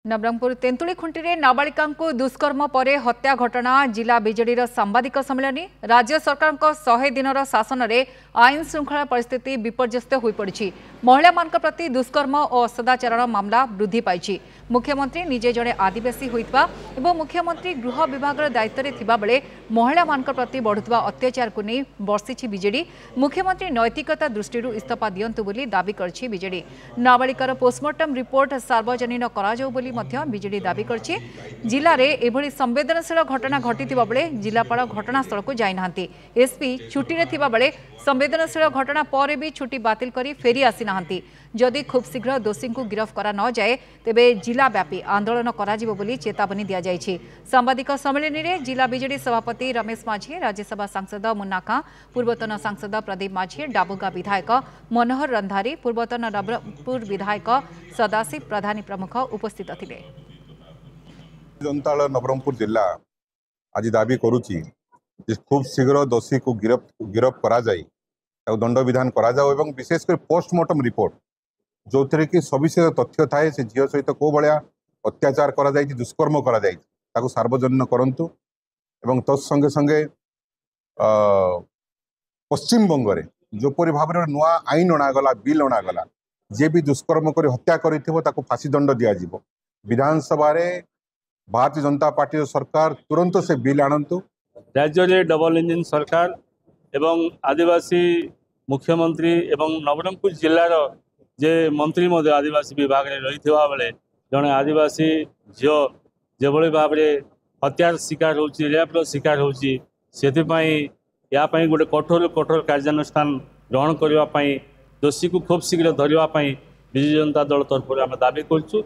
नवरंगपुर तेंतुली खुंटी रे नाबालिका दुष्कर्म पर हत्या घटना जिला बीजेडी सांबादिक सम्मेलन राज्य सरकार 100 दिन शासन में आईन श्रृंखला परिस्थिति विपर्यस्त हो पड़ी। महिला मान प्रति दुष्कर्म और सदाचार मामला वृद्धि पाई। मुख्यमंत्री निजे जड़े आदिवासी होता और मुख्यमंत्री गृह विभाग दायित्व में थिबा बेले महिला मान प्रति बढ़ुवा अत्याचार को नहीं बर्षिछि बीजेडी। मुख्यमंत्री नैतिकता दृष्टि इस्तीफा दियंतु बोली दाबी करछि बीजेडी। नाबालिकार पोस्टमार्टम रिपोर्ट सार्वजनीन कराजाउ बोली बीजेडी दाबी करछि। जिले में एभली संवेदनशील घटना घटिथिबा बेले जिलापाल घटनास्थल को जाई नाहंती। एसपी छुट्टी रे थिबा बेले संवेदनशील घटना पर भी छुट्टी बातिल करी फेरी आसी नाहंती। जदि खूब शीघ्र दोषी को गिरफ्त करा न जाए तेबे जिला व्यापी आंदोलन कराजिबो बोली चेतावनी दिया जायछि। सांबादिक सम्मेलन में जिला बीजेडी सभापति रमेश माझी, राज्यसभा सांसद मुन्ना खां, पूर्वतन सांसद प्रदीप माझी, डाबुगा विधायक मनोहर रंधारी, पूर्वतन नवरंगपुर विधायक सदाशिव प्रधानी प्रमुख उपस्थित थिले। जनता नवरंगपुर जिला आज दाबी करुच्ची खूब शीघ्र दोषी को गिरफ्त करा जाए दंड विधान करा जाओ एवं विशेषकर पोस्टमार्टम रिपोर्ट जो थे कि सविशेष तथ्य थाए से झील सहित कौ भाया अत्याचार करा जाए दुष्कर्म करा जाए ताकू सार्वजनीन करंतु एवं तत्संगे संगे पश्चिम बंग में जोपरी भाव में नुआ आईन अणागला बिल अणागला जे भी दुष्कर्म कर हत्या कर फांसी दंड दिज्व विधानसभा भारतीय जनता पार्टी सरकार तुरंत से बिल आणंतु। राज्य में डबल इंजिन सरकार एवं आदिवासी मुख्यमंत्री एवं नवरंगपुर जिलार जे मंत्री मध्य आदिवासी विभाग में रही बेले जड़े आदिवासी झील जो भाव में हत्यार शिकार होची रेप्र शिकार होची यापाई गोटे कठोर कठोर कार्यानुष्ठान ग्रहण करने दोषी को खूब शीघ्र धरवाई विजु जनता दल तरफ आम दाबी करूँ।